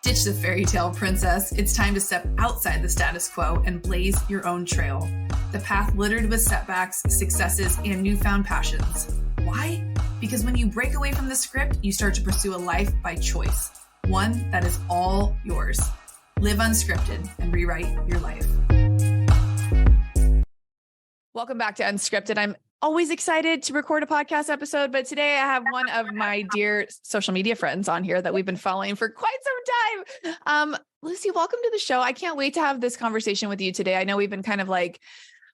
Ditch the fairy tale, princess. It's time to step outside the status quo and blaze your own trail. The path littered with setbacks, successes, and newfound passions. Why? Because when you break away from the script, you start to pursue a life by choice. One that is all yours. Live unscripted and rewrite your life. Welcome back to Unscripted. I'm always excited to record a podcast episode, but today I have one of my dear social media friends on here that we've been following for quite some time. Lucy, welcome to the show. I can't wait to have this conversation with you today. I know we've been kind of like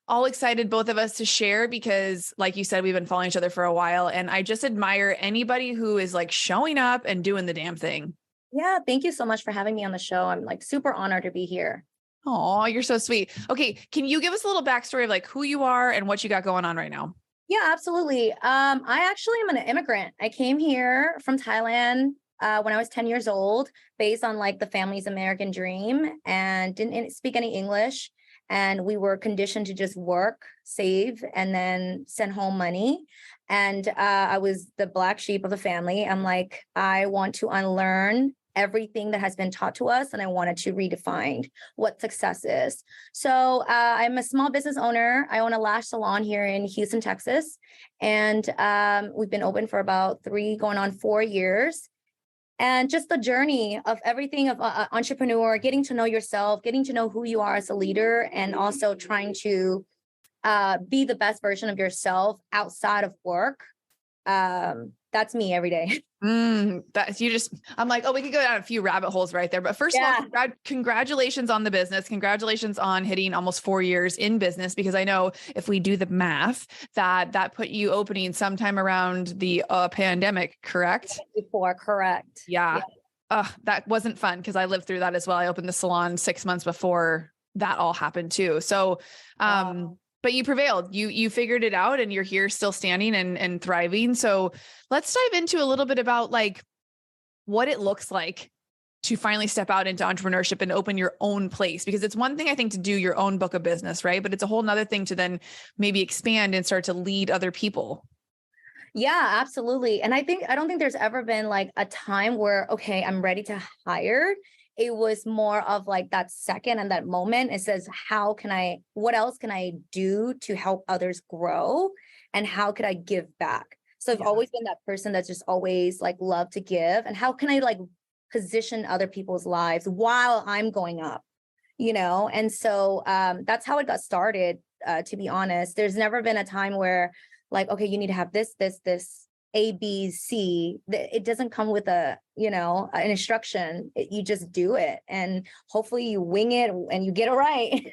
all excited, both of us, to share because, like you said, we've been following each other for a while, and I just admire anybody who is like showing up and doing the damn thing. Yeah, thank you so much for having me on the show. I'm like super honored to be here. Oh, you're so sweet. Okay, can you give us a little backstory of like who you are and what you got going on right now? Yeah, absolutely. I actually am an immigrant. I came here from Thailand when I was 10 years old, based on like the family's American dream, and didn't speak any English. And we were conditioned to just work, save, and then send home money. And I was the black sheep of the family. I'm like, I want to unlearn everything that has been taught to us, and I wanted to redefine what success is. So I'm a small business owner. I own a lash salon here in Houston, Texas, and we've been open for about 3 going on 4 years. And just the journey of everything of entrepreneur, getting to know yourself, getting to know who you are as a leader, and also trying to be the best version of yourself outside of work. That's me every day. I'm like, oh, we could go down a few rabbit holes right there. But first of all, congratulations on the business. Congratulations on hitting almost 4 years in business, because I know if we do the math, that put you opening sometime around the pandemic, correct? Before, correct. Yeah. That wasn't fun because I lived through that as well. I opened the salon 6 months before that all happened too. So, but you prevailed, you figured it out, and you're here still standing and thriving. So let's dive into a little bit about like what it looks like to finally step out into entrepreneurship and open your own place, because it's one thing, I think, to do your own book of business, right? But it's a whole nother thing to then maybe expand and start to lead other people. Yeah, absolutely. And I don't think there's ever been like a time where, okay, I'm ready to hire. It was more of like that second and that moment. It says, what else can I do to help others grow? And how could I give back? So I've always been that person that's just always like loved to give. And how can I like position other people's lives while I'm going up, And so that's how it got started, to be honest. There's never been a time where like, okay, you need to have this, A, B, C. It doesn't come with an instruction. You just do it, and hopefully you wing it and you get it right.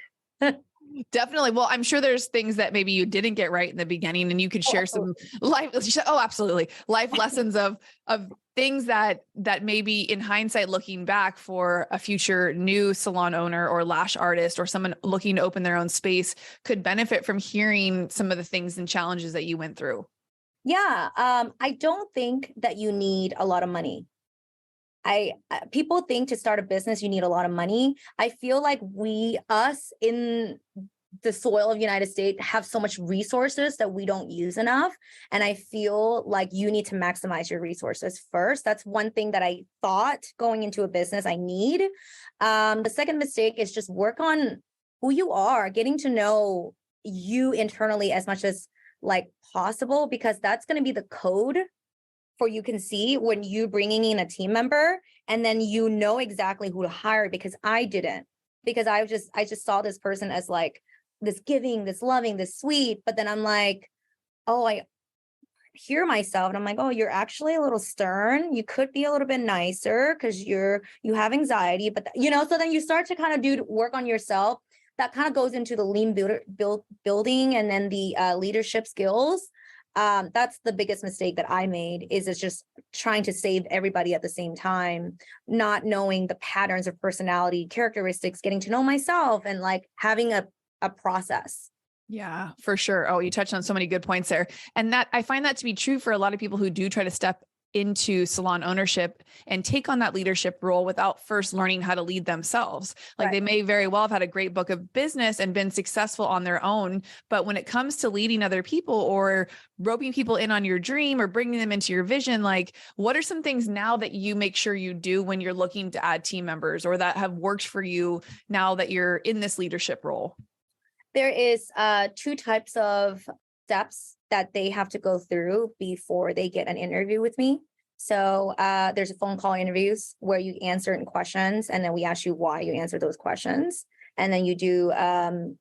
Definitely. Well, I'm sure there's things that maybe you didn't get right in the beginning, and you could share some life. Oh, absolutely. Life lessons of things that maybe in hindsight, looking back, for a future new salon owner or lash artist or someone looking to open their own space could benefit from hearing some of the things and challenges that you went through. Yeah. I don't think that you need a lot of money. People think to start a business, you need a lot of money. I feel like us in the soil of the United States have so much resources that we don't use enough. And I feel like you need to maximize your resources first. That's one thing that I thought going into a business I need. The second mistake is just work on who you are, getting to know you internally as much as like possible, because that's going to be the code for you can see when you bringing in a team member, and then exactly who to hire, because I didn't, because I just saw this person as like this giving, this loving, this sweet, but then I'm like, oh, I hear myself and I'm like, oh, you're actually a little stern. You could be a little bit nicer because you have anxiety, but so then you start to kind of work on yourself. That kind of goes into the lean building and then the leadership skills. That's the biggest mistake that I made, is it's just trying to save everybody at the same time, not knowing the patterns of personality, characteristics, getting to know myself, and like having a process. Yeah, for sure. Oh, you touched on so many good points there. And that I find that to be true for a lot of people who do try to step into salon ownership and take on that leadership role without first learning how to lead themselves. Like they may very well have had a great book of business and been successful on their own, but when it comes to leading other people or roping people in on your dream or bringing them into your vision, like what are some things now that you make sure you do when you're looking to add team members or that have worked for you now that you're in this leadership role? There is 2 types of steps that they have to go through before they get an interview with me. So there's a phone call interviews where you answer certain questions, and then we ask you why you answer those questions. And then you do an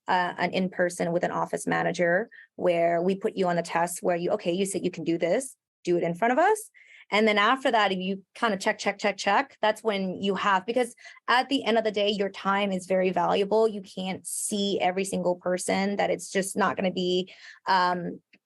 in-person with an office manager where we put you on the test where you said you can do this, do it in front of us. And then after that, if you kind of check, that's when you have, because at the end of the day, your time is very valuable. You can't see every single person, that it's just not going to be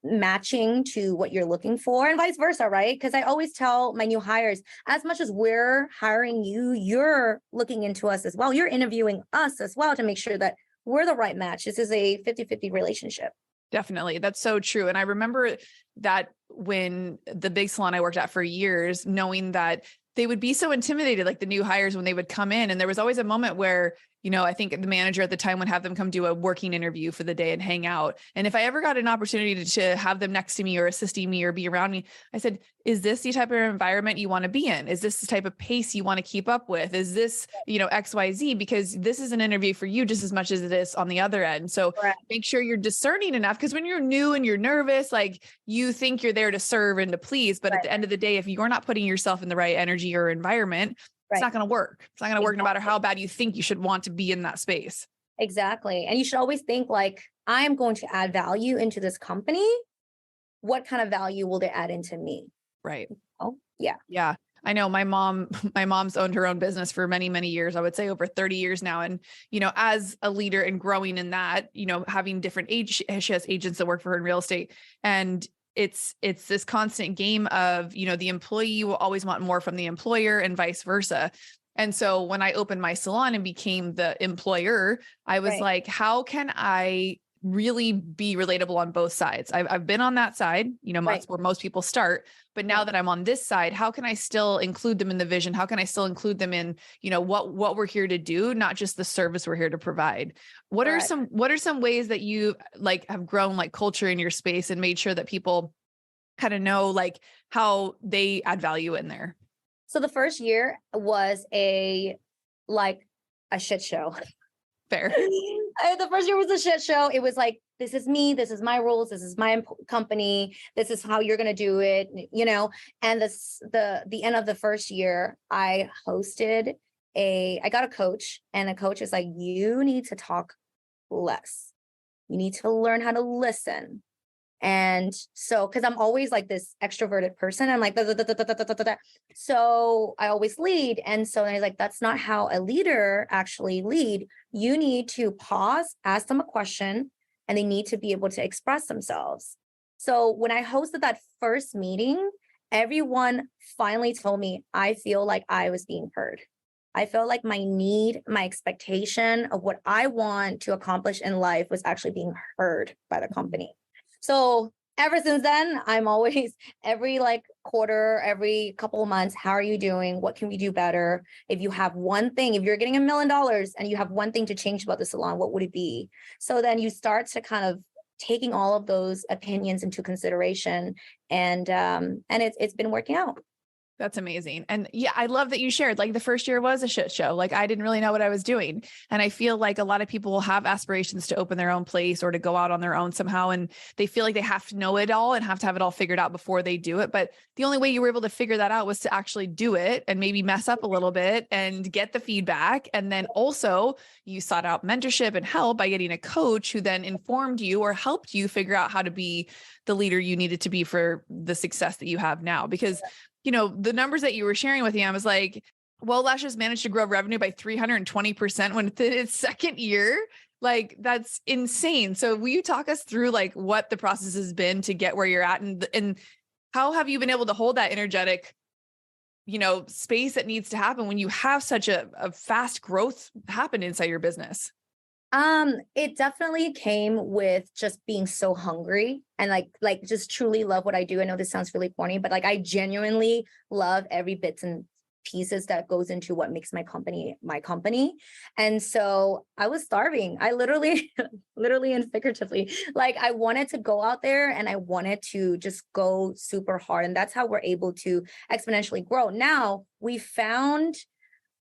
matching to what you're looking for, and vice versa, right? Because I always tell my new hires, as much as we're hiring you, you're looking into us as well. You're interviewing us as well to make sure that we're the right match. This is a 50-50 relationship. Definitely. That's so true. And I remember that when the big salon I worked at for years, knowing that they would be so intimidated, like the new hires when they would come in. And there was always a moment where, I think the manager at the time would have them come do a working interview for the day and hang out. And if I ever got an opportunity to have them next to me or assisting me or be around me, I said, is this the type of environment you want to be in? Is this the type of pace you want to keep up with? Is this, XYZ? Because this is an interview for you just as much as it is on the other end. So make sure you're discerning enough, because when you're new and you're nervous, like you think you're there to serve and to please. But at the end of the day, if you're not putting yourself in the right energy or environment, it's not going to work. It's not going to work no matter how bad you think you should want to be in that space. Exactly. And you should always think like, I am going to add value into this company. What kind of value will they add into me? Right. Oh, yeah. Yeah. I know my mom's owned her own business for many, many years. I would say over 30 years now. And, as a leader and growing in that, having different she has agents that work for her in real estate. And it's this constant game of, the employee will always want more from the employer and vice versa. And so when I opened my salon and became the employer, I was like, how can I really be relatable on both sides? I've been on that side, that's where most people start. But now that I'm on this side, how can I still include them in the vision? How can I still include them in, what we're here to do, not just the service we're here to provide? What are some ways that you have grown culture in your space and made sure that people kind of know how they add value in there? So the first year was a shit show. Fair. The first year was a shit show. It was like, this is me. This is my rules. This is my company. This is how you're going to do it. And the end of the first year, I got a coach, and the coach is like, you need to talk less. You need to learn how to listen. And so, because I'm always like this extroverted person, I'm like, da, da, da, da, da, da, da, da, da. So I always lead. And so I was like, that's not how a leader actually lead. You need to pause, ask them a question, and they need to be able to express themselves. So when I hosted that first meeting, everyone finally told me, I feel like I was being heard. I felt like my need, my expectation of what I want to accomplish in life was actually being heard by the company. So ever since then, I'm always every quarter, every couple of months, how are you doing? What can we do better? If you have one thing, if you're getting $1 million and you have one thing to change about the salon, what would it be? So then you start to kind of taking all of those opinions into consideration, and it's been working out. That's amazing. And yeah, I love that you shared, the first year was a shit show. I didn't really know what I was doing. And I feel like a lot of people will have aspirations to open their own place or to go out on their own somehow. And they feel like they have to know it all and have to have it all figured out before they do it. But the only way you were able to figure that out was to actually do it and maybe mess up a little bit and get the feedback. And then also you sought out mentorship and help by getting a coach who then informed you or helped you figure out how to be the leader you needed to be for the success that you have now. Because the numbers that you were sharing with me, I was like, well, Lashes managed to grow revenue by 320% when it's its second year. That's insane. So will you talk us through what the process has been to get where you're at, and how have you been able to hold that energetic, space that needs to happen when you have such a fast growth happen inside your business? It definitely came with just being so hungry and like just truly love what I do. I know this sounds really corny, but like I genuinely love every bits and pieces that goes into what makes my company my company. And so I was starving. I literally, literally and figuratively, like I wanted to go out there and I wanted to just go super hard. And that's how we're able to exponentially grow. Now we found,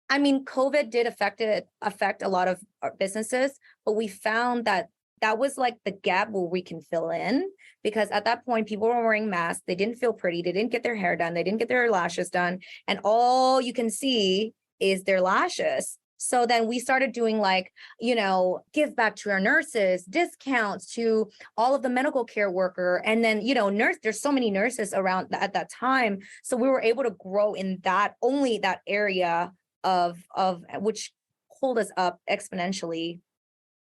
I mean, COVID did affect a lot of our businesses, but we found that that was like the gap where we can fill in, because at that point people were wearing masks, they didn't feel pretty, they didn't get their hair done, they didn't get their lashes done, and all you can see is their lashes. So then we started doing like, give back to our nurses, discounts to all of the medical care worker. And then, there's so many nurses around at that time. So we were able to grow in that, only that area of which pulled us up exponentially.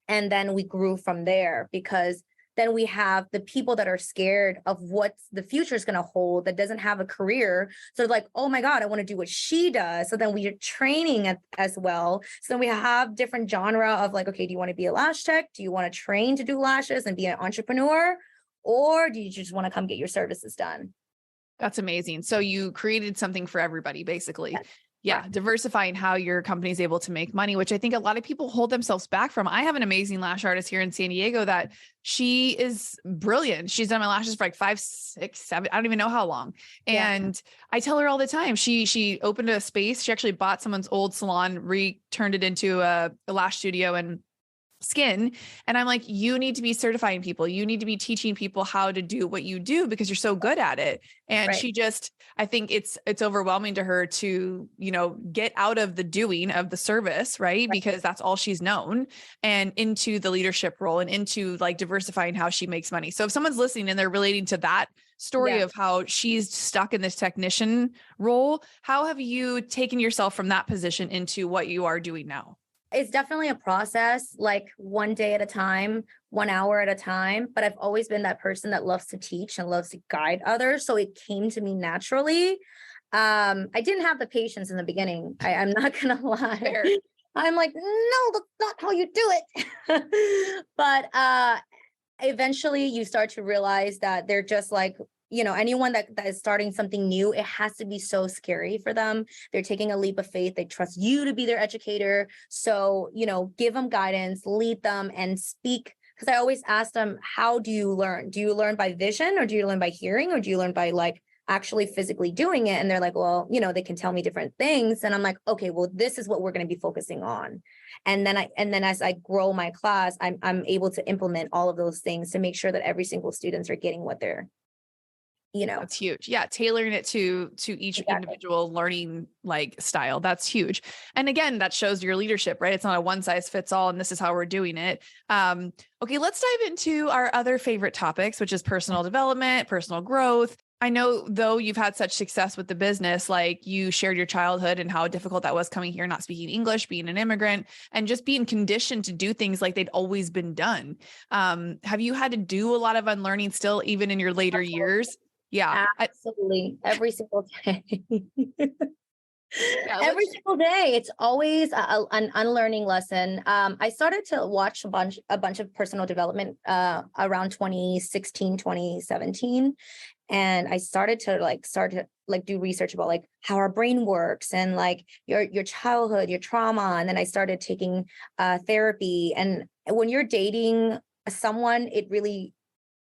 And then we grew from there, because then we have the people that are scared of what the future is going to hold, that doesn't have a career. So they're like, oh my God, I want to do what she does. So then we are training as well. So then we have different genre of like, okay, do you want to be a lash tech? Do you want to train to do lashes and be an entrepreneur? Or do you just want to come get your services done? That's amazing. So you created something for everybody, basically. Yes. Yeah. Correct. Diversifying how your company is able to make money, which I think a lot of people hold themselves back from. I have an amazing lash artist here in San Diego that she is brilliant. She's done my lashes for like 5, 6, 7, I don't even know how long. And I tell her all the time, she opened a space. She actually bought someone's old salon, turned it into a lash studio and skin. And I'm like, you need to be certifying people. You need to be teaching people how to do what you do because you're so good at it. And Right. she just, I think it's overwhelming to her to, get out of the doing of the service, right? Because that's all she's known, and into the leadership role and into like diversifying how she makes money. So if someone's listening and they're relating to that story of how she's stuck in this technician role, how have you taken yourself from that position into what you are doing now? It's definitely a process, like one day at a time, 1 hour at a time. But I've always been that person that loves to teach and loves to guide others. So it came to me naturally. I didn't have the patience in the beginning. I'm not gonna lie. Fair. I'm like, no, that's not how you do it. But eventually you start to realize that they're just like, anyone that is starting something new, it has to be so scary for them. They're taking a leap of faith. They trust you to be their educator. So, give them guidance, lead them, and speak. Because I always ask them, how do you learn? Do you learn by vision, or do you learn by hearing, or do you learn by like actually physically doing it? And they're like, well, they can tell me different things. And I'm like, okay, well, this is what we're going to be focusing on. And then as I grow my class, I'm able to implement all of those things to make sure that every single students are getting what they're, That's huge. Yeah. Tailoring it to each individual learning like style. That's huge. And again, that shows your leadership, right? It's not a one size fits all, and this is how we're doing it. Okay. Let's dive into our other favorite topics, which is personal development, personal growth. I know though you've had such success with the business, like you shared your childhood and how difficult that was coming here, not speaking English, being an immigrant, and just being conditioned to do things like they'd always been done. Have you had to do a lot of unlearning still, even in your later years? Yeah. Absolutely. Every single day. Yeah, Every single day. It's always an unlearning lesson. I started to watch a bunch of personal development around 2016, 2017. And I started to do research about like how our brain works and like your childhood, your trauma. And then I started taking therapy. And when you're dating someone, it really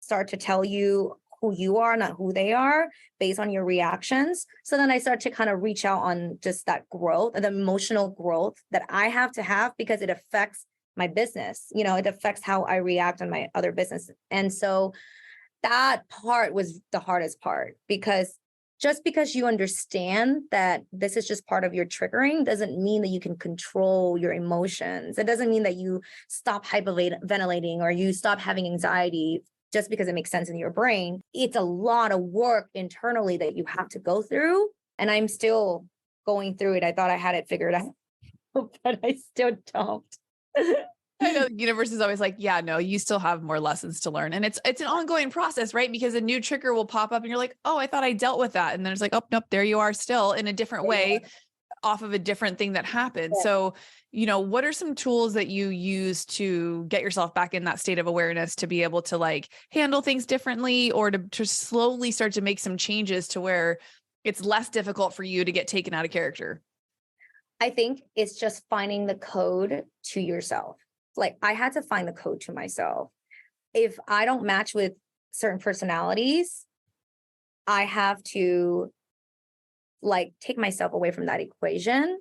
starts to tell you who you are, not who they are, based on your reactions. So then I start to kind of reach out on just that growth, the emotional growth that I have to have, because it affects my business. It affects how I react on my other business. And so that part was the hardest part, because just because you understand that this is just part of your triggering doesn't mean that you can control your emotions. It doesn't mean that you stop hyperventilating or you stop having anxiety just because it makes sense in your brain. It's a lot of work internally that you have to go through. And I'm still going through it. I thought I had it figured out, but I still don't. I know the universe is always like, yeah, no, you still have more lessons to learn. And it's an ongoing process, right? Because a new trigger will pop up and you're like, oh, I thought I dealt with that. And then it's like, oh, nope, there you are still in a different way. off of a different thing that happened. Yeah. So, what are some tools that you use to get yourself back in that state of awareness to be able to like handle things differently, or to slowly start to make some changes to where it's less difficult for you to get taken out of character? I think it's just finding the code to yourself. Like I had to find the code to myself. If I don't match with certain personalities, I have to like take myself away from that equation.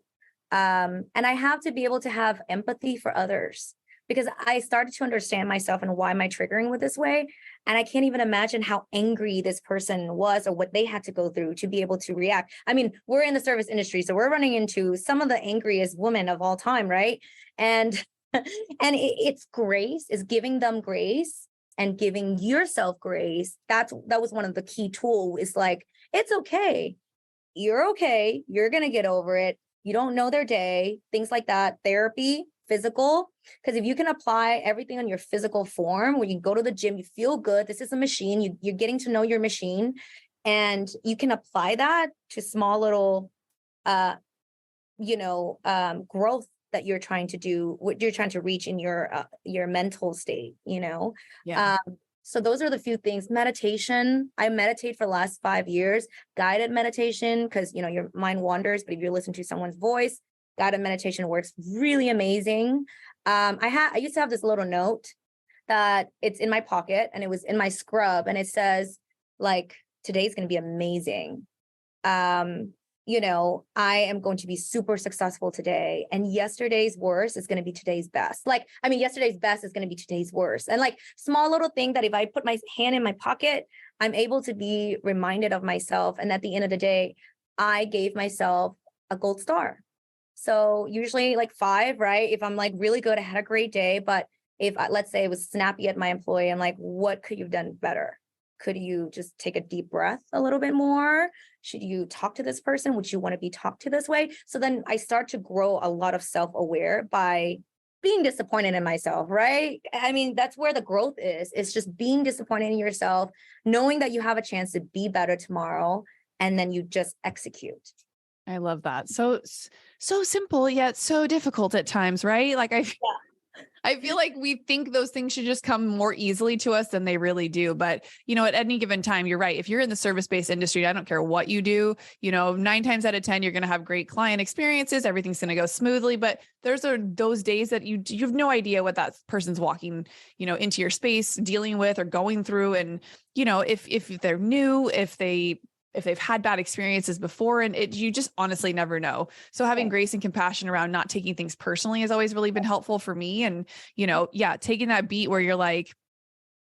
And I have to be able to have empathy for others, because I started to understand myself and why am I triggering with this way. And I can't even imagine how angry this person was or what they had to go through to be able to react. I mean, we're in the service industry, so we're running into some of the angriest women of all time, right? And it's grace, is giving them grace and giving yourself grace. That was one of the key tools. Is like, it's okay. You're okay. You're going to get over it. You don't know their day, things like that. Therapy, physical, because if you can apply everything on your physical form, when you go to the gym, you feel good. This is a machine. You're getting to know your machine, and you can apply that to small little, growth that you're trying to do, what you're trying to reach in your mental state, Yeah. So those are the few things. Meditation. I meditate for the last 5 years, guided meditation, because, your mind wanders, but if you listen to someone's voice, guided meditation works really amazing. I used to have this little note that it's in my pocket, and it was in my scrub, and it says like, today's going to be amazing. I am going to be super successful today. And yesterday's worst is going to be today's best. Yesterday's best is going to be today's worst. And like small little thing that if I put my hand in my pocket, I'm able to be reminded of myself. And at the end of the day, I gave myself a gold star. So usually like 5, right? If I'm like really good, I had a great day. But if let's say it was snappy at my employee, I'm like, what could you have done better? Could you just take a deep breath a little bit more? Should you talk to this person? Would you want to be talked to this way? So then I start to grow a lot of self-aware by being disappointed in myself, right? I mean, that's where the growth is. It's just being disappointed in yourself, knowing that you have a chance to be better tomorrow, and then you just execute. I love that. So simple, yet so difficult at times, right? Like I feel like we think those things should just come more easily to us than they really do. But, at any given time, you're right. If you're in the service-based industry, I don't care what you do, 9 times out of 10, you're going to have great client experiences. Everything's going to go smoothly. But there's those days that you have no idea what that person's walking, into your space, dealing with or going through. And, if they're new, if they've had bad experiences before, and you just honestly never know. So having grace and compassion around not taking things personally has always really been helpful for me. And, taking that beat where you're like,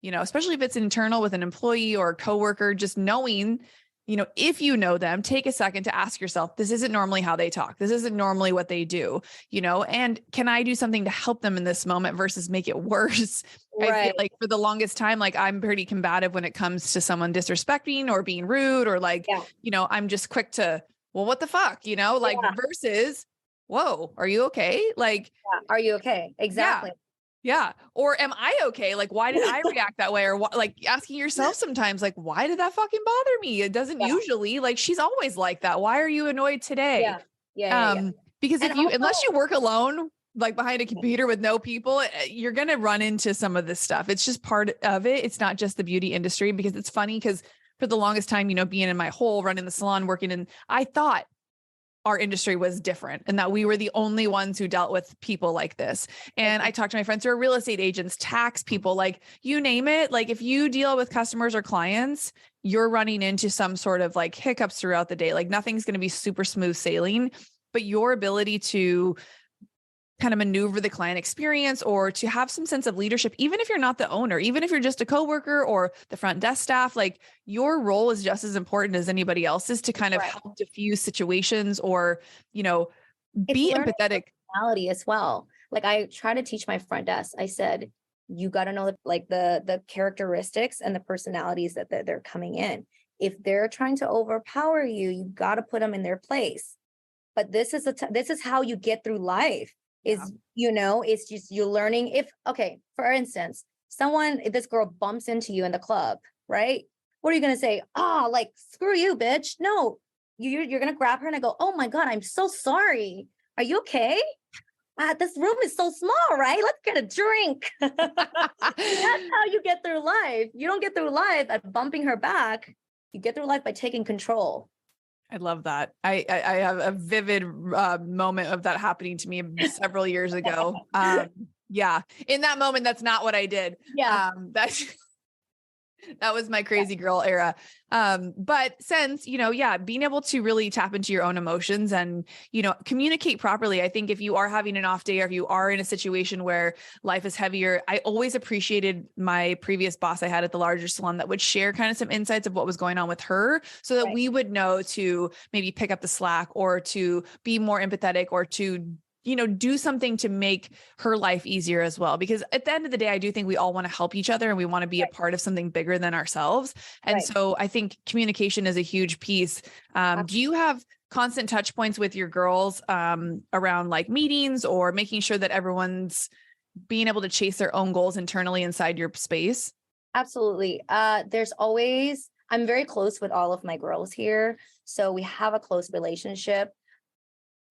especially if it's internal with an employee or a coworker, just knowing, if you know them, take a second to ask yourself, this isn't normally how they talk. This isn't normally what they do, and can I do something to help them in this moment versus make it worse? Right. I feel like for the longest time, like I'm pretty combative when it comes to someone disrespecting or being rude or like, I'm just quick to, well, what the fuck, versus, whoa, are you okay? Like, are you okay? Exactly. Yeah. Or am I okay? Like, why did I react that way? Or what, like asking yourself sometimes, like, why did that fucking bother me? It doesn't usually, like, she's always like that. Why are you annoyed today? Yeah. Because unless you work alone, like behind a computer with no people, you're going to run into some of this stuff. It's just part of it. It's not just the beauty industry, because it's funny because for the longest time, being in my hole, running the salon, working in, I thought our industry was different and that we were the only ones who dealt with people like this. And I talked to my friends who are real estate agents, tax people, like you name it. Like if you deal with customers or clients, you're running into some sort of like hiccups throughout the day. Like nothing's going to be super smooth sailing, but your ability to kind of maneuver the client experience or to have some sense of leadership, even if you're not the owner, even if you're just a coworker or the front desk staff, like your role is just as important as anybody else's to kind of help diffuse situations or, be empathetic. Personality as well. Like I try to teach my front desk. I said, you got to know the characteristics and the personalities that they're coming in. If they're trying to overpower you, you got to put them in their place. But this is how you get through life. It's just you're learning. For instance, this girl bumps into you in the club, right? What are you going to say? Like, screw you, bitch. No, you're going to grab her and I go, oh my God, I'm so sorry. Are you okay? This room is so small, right? Let's get a drink. That's how you get through life. You don't get through life at bumping her back. You get through life by taking control. I love that. I have a vivid moment of that happening to me several years ago. Yeah. In that moment, that's not what I did. Yeah. That was my crazy girl era. But since, being able to really tap into your own emotions and, communicate properly. I think if you are having an off day or if you are in a situation where life is heavier, I always appreciated my previous boss I had at the larger salon that would share kind of some insights of what was going on with her so that we would know to maybe pick up the slack or to be more empathetic or to do something to make her life easier as well. Because at the end of the day, I do think we all want to help each other and we want to be a part of something bigger than ourselves. And so I think communication is a huge piece. Do you have constant touch points with your girls around like meetings or making sure that everyone's being able to chase their own goals internally inside your space? Absolutely. I'm very close with all of my girls here. So we have a close relationship.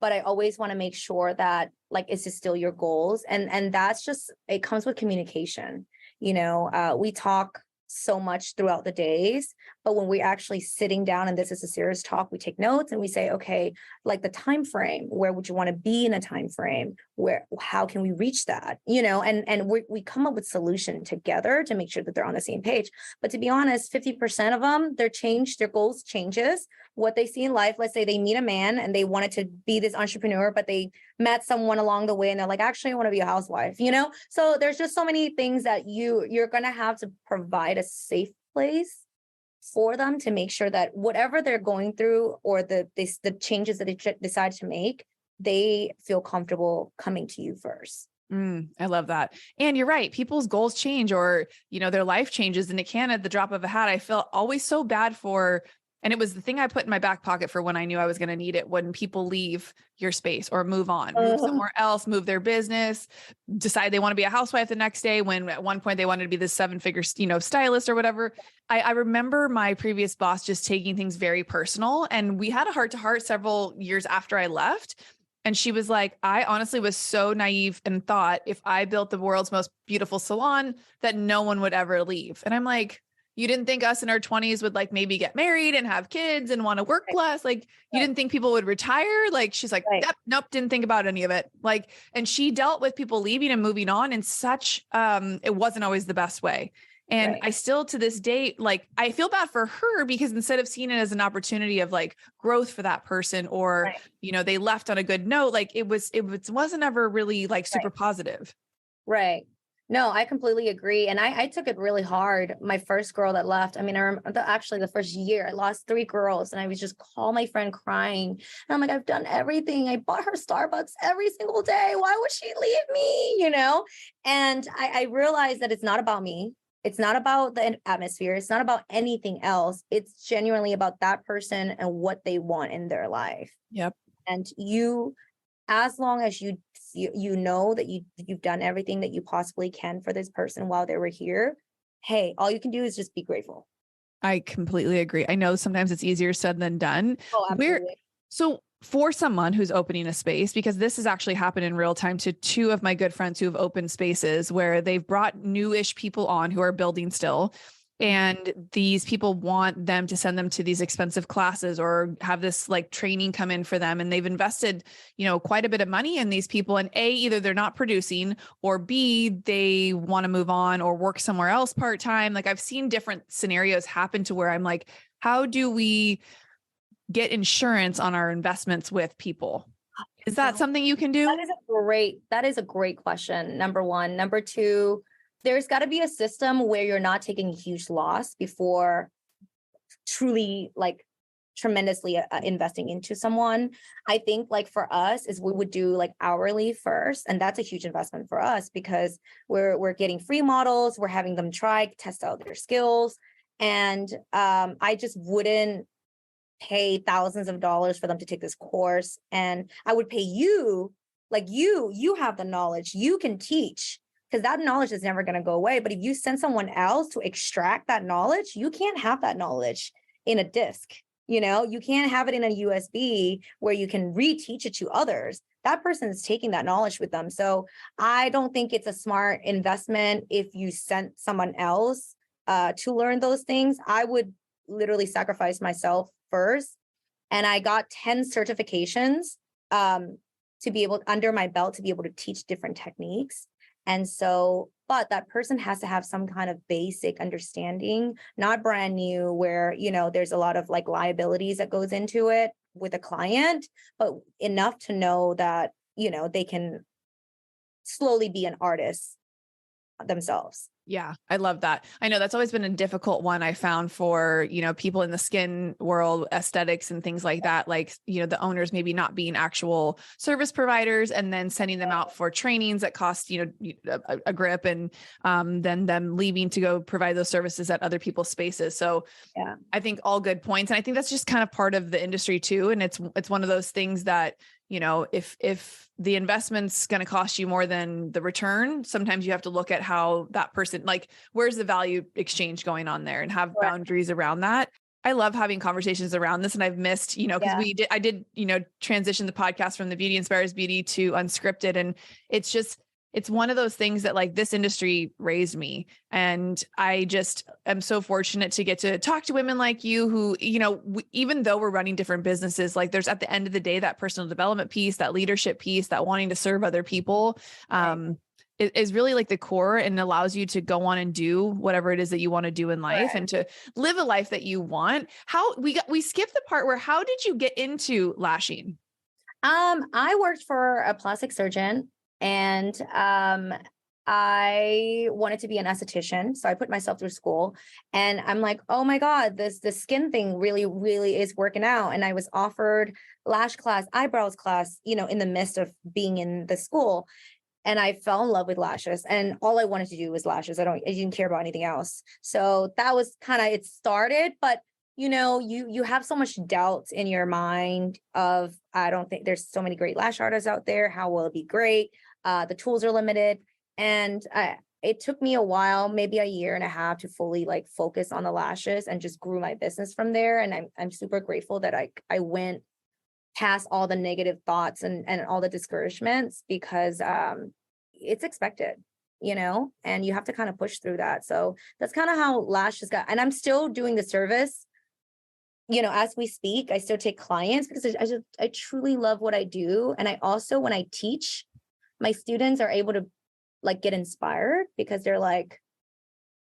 But I always want to make sure that like, it's just still your goals. And that's just, it comes with communication. We talk so much throughout the days, but when we're actually sitting down and this is a serious talk, we take notes and we say, okay, like the time frame, where would you want to be in a time frame? How can we reach that? And we come up with solution together to make sure that they're on the same page. But to be honest, 50% of them, their goals changes. What they see in life, let's say they meet a man and they wanted to be this entrepreneur, but they met someone along the way and they're like, actually, I want to be a housewife, So there's just so many things that you're going to have to provide a safe place for them to make sure that whatever they're going through or the changes that they decide to make, they feel comfortable coming to you first. I love that. And you're right. People's goals change or, their life changes and it can at the drop of a hat. I felt always so bad and it was the thing I put in my back pocket for when I knew I was going to need it, when people leave your space or move on, move somewhere else, move their business, decide they want to be a housewife the next day, when at one point they wanted to be this 7-figure, stylist or whatever. I remember my previous boss just taking things very personal. And we had a heart-to-heart several years after I left. And she was like, I honestly was so naive and thought if I built the world's most beautiful salon that no one would ever leave. And I'm like, you didn't think us in our 20s would like maybe get married and have kids and want to work less? Like you didn't think people would retire? Like she's like, yep, nope, didn't think about any of it. Like, and she dealt with people leaving and moving on in such, it wasn't always the best way. And I still to this day, like I feel bad for her because instead of seeing it as an opportunity of like growth for that person or, they left on a good note, like it wasn't ever really like super positive. Right. No, I completely agree. And I took it really hard. My first girl that left, I mean, I remember actually the first year I lost 3 girls and I was just call my friend crying. And I'm like, I've done everything. I bought her Starbucks every single day. Why would she leave me? And I realized that it's not about me. It's not about the atmosphere. It's not about anything else. It's genuinely about that person and what they want in their life. Yep. And as long as you know that you've done everything that you possibly can for this person while they were here, hey, all you can do is just be grateful. I completely agree. I know sometimes it's easier said than done. Oh, absolutely. So for someone who's opening a space, because this has actually happened in real time to 2 of my good friends who have opened spaces where they've brought newish people on who are building still. And these people want them to send them to these expensive classes or have this like training come in for them. And they've invested, quite a bit of money in these people. And A, either they're not producing or B, they want to move on or work somewhere else part-time. Like I've seen different scenarios happen to where I'm like, how do we get insurance on our investments with people? Is that something you can do? That is a great question. Number one. Number two, there's got to be a system where you're not taking a huge loss before truly like tremendously investing into someone. I think like for us is we would do like hourly first. And that's a huge investment for us because we're getting free models. We're having them test out their skills. And I just wouldn't pay thousands of dollars for them to take this course. And I would pay you, like you have the knowledge, you can teach. Because that knowledge is never going to go away. But if you send someone else to extract that knowledge, you can't have that knowledge in a disc. You can't have it in a USB where you can reteach it to others. That person is taking that knowledge with them. So I don't think it's a smart investment if you sent someone else to learn those things. I would literally sacrifice myself first. And I got 10 certifications to be able, under my belt, to be able to teach different techniques. And so, but that person has to have some kind of basic understanding, not brand new, where, there's a lot of like liabilities that goes into it with a client, but enough to know that, they can slowly be an artist themselves. Yeah, I love that. I know that's always been a difficult one I found for, people in the skin world, aesthetics and things like that. Like, the owners maybe not being actual service providers and then sending them out for trainings that cost, a grip, and then them leaving to go provide those services at other people's spaces. So yeah, I think all good points. And I think that's just kind of part of the industry too. And it's one of those things that, if the investment's going to cost you more than the return, sometimes you have to look at how that person, like, where's the value exchange going on there, and have boundaries around that. I love having conversations around this, and I've missed, because I did, transition the podcast from the Beauty Inspires Beauty to Unscripted. And it's one of those things that, like, this industry raised me. And I just am so fortunate to get to talk to women like you who, even though we're running different businesses, like, there's, at the end of the day, that personal development piece, that leadership piece, that wanting to serve other people, is really like the core, and allows you to go on and do whatever it is that you want to do in life, and to live a life that you want. We skipped the part where, how did you get into lashing? I worked for a plastic surgeon, and I wanted to be an esthetician. So I put myself through school, and I'm like, oh my God, the skin thing really, really is working out. And I was offered lash class, eyebrows class, in the midst of being in the school. And I fell in love with lashes, and all I wanted to do was lashes. I didn't care about anything else. So that was kind of, it started, but you have so much doubt in your mind of, I don't think there's so many great lash artists out there. How will it be great? The tools are limited. And it took me a while, maybe a year and a half, to fully like focus on the lashes, and just grew my business from there. And I'm super grateful that I went past all the negative thoughts and all the discouragements, because it's expected, and you have to kind of push through that. So that's kind of how lashes got, and I'm still doing the service. As we speak, I still take clients because I truly love what I do. And I also, when I teach, my students are able to like get inspired, because they're like,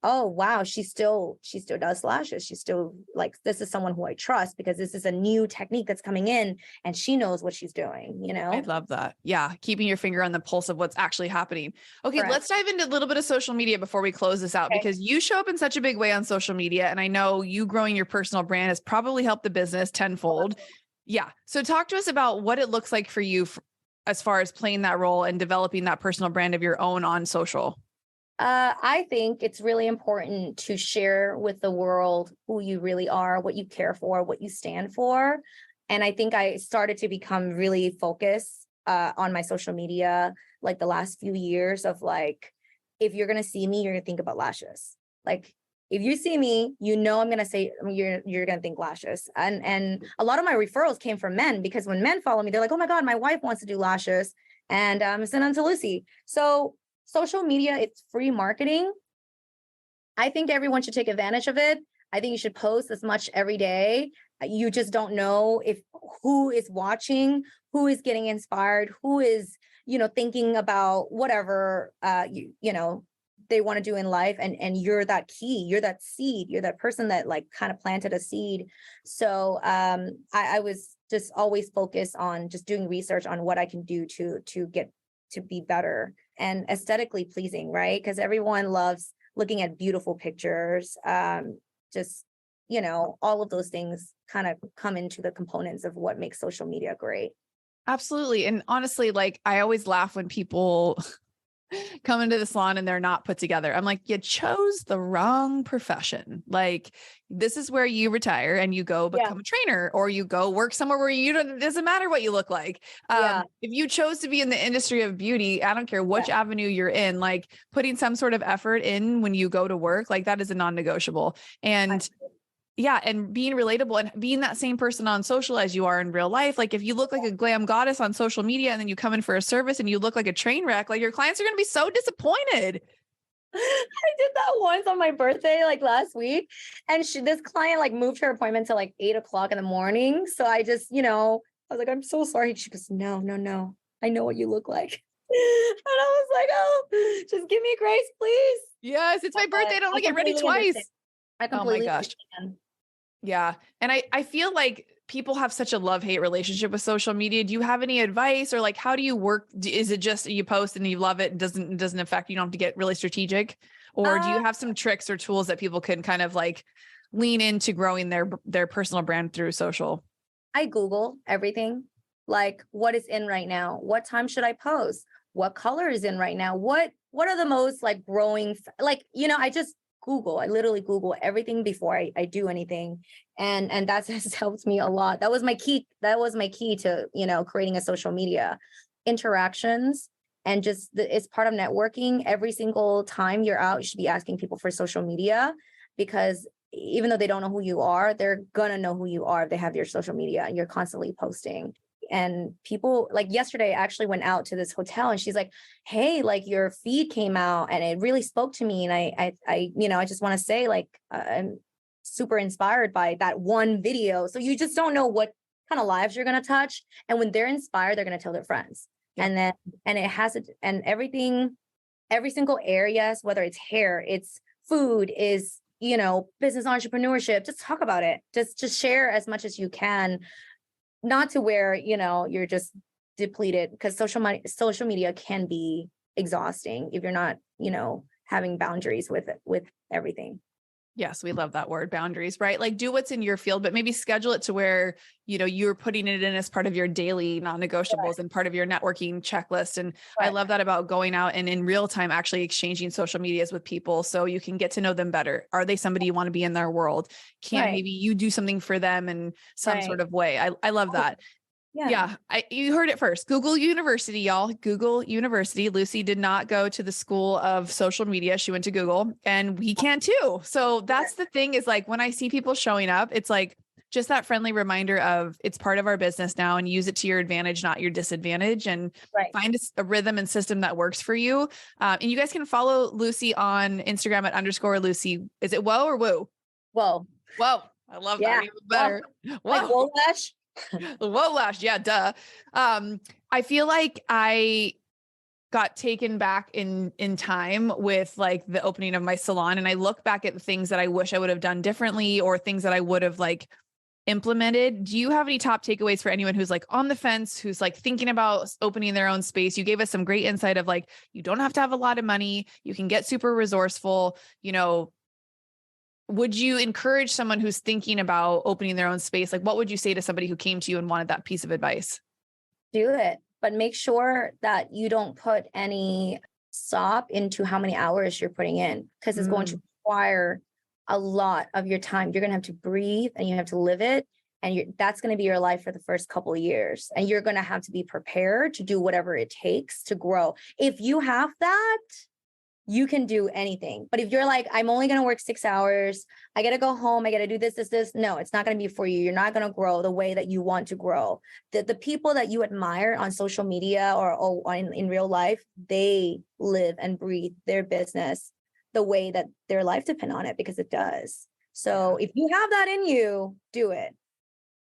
oh wow, she still does lashes. She's still like, this is someone who I trust, because this is a new technique that's coming in, and she knows what she's doing, I love that. Yeah. Keeping your finger on the pulse of what's actually happening. Okay. Correct. Let's dive into a little bit of social media before we close this out, because you show up in such a big way on social media. And I know you growing your personal brand has probably helped the business tenfold. Yeah. So talk to us about what it looks like for you as far as playing that role and developing that personal brand of your own on social. I think it's really important to share with the world who you really are, what you care for, what you stand for. And I think I started to become really focused on my social media, like the last few years, of like, if you're going to see me, you're going to think about lashes. Like, if you see me, I'm going to say, you're going to think lashes. And a lot of my referrals came from men, because when men follow me, they're like, oh my God, my wife wants to do lashes, and send them to Lucy. So social media, it's free marketing. I think everyone should take advantage of it. I think you should post as much every day. You just don't know who is watching, who is getting inspired, who is, thinking about whatever, they want to do in life. And you're that key, you're that seed, you're that person that like kind of planted a seed. So I was just always focused on just doing research on what I can do to get to be better and aesthetically pleasing, right? Because everyone loves looking at beautiful pictures. All of those things kind of come into the components of what makes social media great. Absolutely. And honestly, like, I always laugh when people come into the salon and they're not put together. I'm like, you chose the wrong profession. Like, this is where you retire and you go become a trainer, or you go work somewhere where it doesn't matter what you look like. If you chose to be in the industry of beauty, I don't care which avenue you're in, like, putting some sort of effort in when you go to work, like, that is a non-negotiable. And yeah. And being relatable and being that same person on social as you are in real life. Like if you look like a glam goddess on social media and then you come in for a service and you look like a train wreck, like your clients are going to be so disappointed. I did that once on my birthday, like last week. And this client like moved her appointment to like 8 o'clock in the morning. So I just, I was like, I'm so sorry. She goes, no, no, no. I know what you look like. And I was like, oh, just give me grace, please. Yes. It's my birthday. I don't want to get ready completely twice. understand. I Oh my completely gosh. understand. Yeah. And I feel like people have such a love-hate relationship with social media. Do you have any advice or like, how do you work? Is it just you post and you love it and doesn't affect, you don't have to get really strategic? Or do you have some tricks or tools that people can kind of like lean into growing their personal brand through social? I Google everything. Like what is in right now? What time should I post? What color is in right now? What are the most like growing, I just Google. I literally Google everything before I do anything. And that has helped me a lot. That was my key. That was my key to, creating a social media interactions. And just it's part of networking. Every single time you're out, you should be asking people for social media, because even though they don't know who you are, they're gonna know who you are if they have your social media and you're constantly posting. And people, like yesterday, I actually went out to this hotel and she's like, hey, like your feed came out and it really spoke to me. And I just want to say, like, I'm super inspired by that one video. So you just don't know what kind of lives you're going to touch. And when they're inspired, they're going to tell their friends. Yeah. And it has it, and everything, every single areas, whether it's hair, it's food, is, business entrepreneurship, just talk about it. Just share as much as you can. Not to where, you're just depleted, because social media can be exhausting if you're not, having boundaries with everything. Yes, we love that word, boundaries, right? Like do what's in your field, but maybe schedule it to where, you're putting it in as part of your daily non-negotiables Right. and part of your networking checklist. And Right. I love that about going out and in real time, actually exchanging social medias with people so you can get to know them better. Are they somebody you want to be in their world? Can maybe you do something for them in some sort of way? I love that. Yeah. You heard it first. Google University, y'all. Google University. Lucy did not go to the school of social media. She went to Google, and we can too. So that's the thing, is like, when I see people showing up, it's like just that friendly reminder of it's part of our business now, and use it to your advantage, not your disadvantage, and find a rhythm and system that works for you. And you guys can follow Lucy on Instagram at _Lucy. Is it Whoa or Woo? Whoa. Whoa. I love that even better. Whoa. Like Whoa Lash. Whoa Lash. Yeah, duh. I feel like I got taken back in time with like the opening of my salon. And I look back at the things that I wish I would have done differently, or things that I would have like implemented. Do you have any top takeaways for anyone who's like on the fence, who's like thinking about opening their own space? You gave us some great insight of like, you don't have to have a lot of money. You can get super resourceful, Would you encourage someone who's thinking about opening their own space? Like, what would you say to somebody who came to you and wanted that piece of advice? Do it, but make sure that you don't put any stop into how many hours you're putting in, because it's going to require a lot of your time. You're going to have to breathe and you have to live it. And that's going to be your life for the first couple of years. And you're going to have to be prepared to do whatever it takes to grow. If you have that, you can do anything. But if you're like, I'm only going to work 6 hours, I got to go home, I got to do this. No, it's not going to be for you. You're not going to grow the way that you want to grow. The people that you admire on social media or in real life, they live and breathe their business the way that their life depends on it, because it does. So if you have that in you, do it.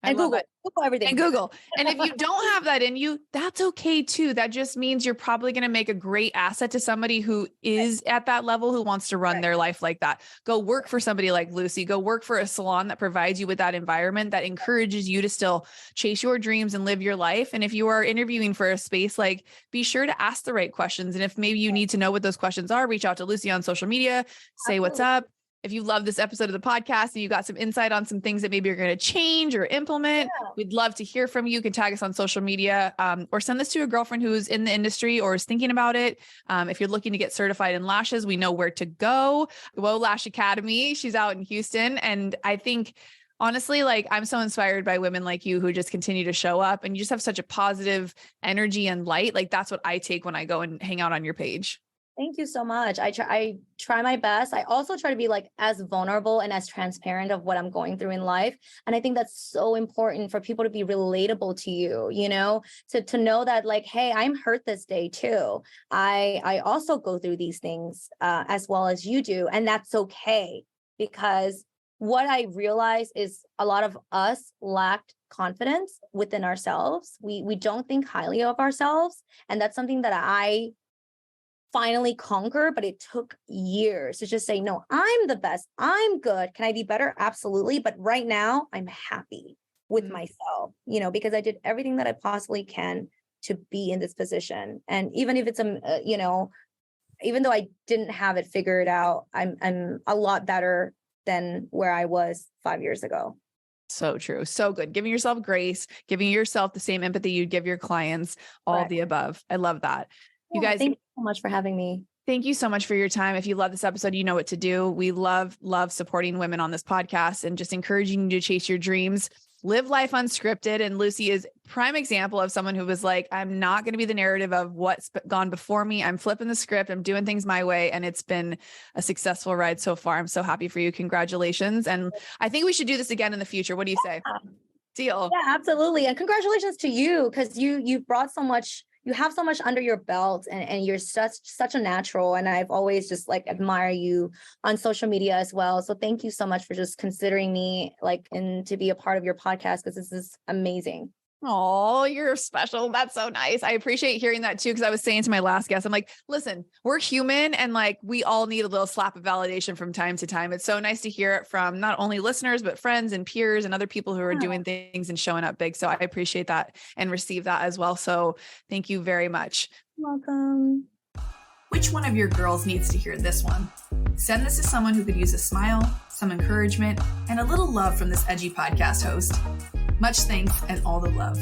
And Google everything. And Google. And if you don't have that in you, that's okay too. That just means you're probably going to make a great asset to somebody who is at that level, who wants to run their life like that. Go work for somebody like Lucy. Go work for a salon that provides you with that environment that encourages you to still chase your dreams and live your life. And if you are interviewing for a space, like, be sure to ask the right questions. And if maybe you need to know what those questions are, reach out to Lucy on social media, say what's up. If you love this episode of the podcast and you got some insight on some things that maybe you're going to change or implement, we'd love to hear from you. You can tag us on social media, or send this to a girlfriend who's in the industry or is thinking about it. If you're looking to get certified in lashes, we know where to go. Whoa Lash Academy. She's out in Houston. And I think, honestly, like, I'm so inspired by women like you who just continue to show up, and you just have such a positive energy and light. Like, that's what I take when I go and hang out on your page. Thank you so much. I try my best. I also try to be like as vulnerable and as transparent of what I'm going through in life. And I think that's so important for people to be relatable to you, to know that like, hey, I'm hurt this day too. I also go through these things as well as you do. And that's okay, because what I realize is a lot of us lacked confidence within ourselves. We don't think highly of ourselves. And that's something that I finally conquer, but it took years to just say, no, I'm the best. I'm good. Can I be better? Absolutely. But right now I'm happy with myself, because I did everything that I possibly can to be in this position. And even if it's, even though I didn't have it figured out, I'm a lot better than where I was 5 years ago. So true. So good. Giving yourself grace, giving yourself the same empathy you'd give your clients, all of the above. I love that. You guys, thank you so much for having me. Thank you so much for your time. If you love this episode, you know what to do. We love supporting women on this podcast and just encouraging you to chase your dreams, live life unscripted. And Lucy is prime example of someone who was like, I'm not going to be the narrative of what's gone before me. I'm flipping the script. I'm doing things my way. And it's been a successful ride so far. I'm so happy for you. Congratulations. And I think we should do this again in the future. What do you say? Deal. Yeah, absolutely. And congratulations to you, because you've brought so much. You have so much under your belt, and you're such a natural. And I've always just like admire you on social media as well. So thank you so much for just considering me and to be a part of your podcast, because this is amazing. Oh, you're special. That's so nice. I appreciate hearing that too. Cause I was saying to my last guest, I'm like, listen, we're human and like, we all need a little slap of validation from time to time. It's so nice to hear it from not only listeners, but friends and peers and other people who are doing things and showing up big. So I appreciate that and receive that as well. So thank you very much. Welcome. Which one of your girls needs to hear this one? Send this to someone who could use a smile, some encouragement, and a little love from this edgy podcast host. Much thanks and all the love.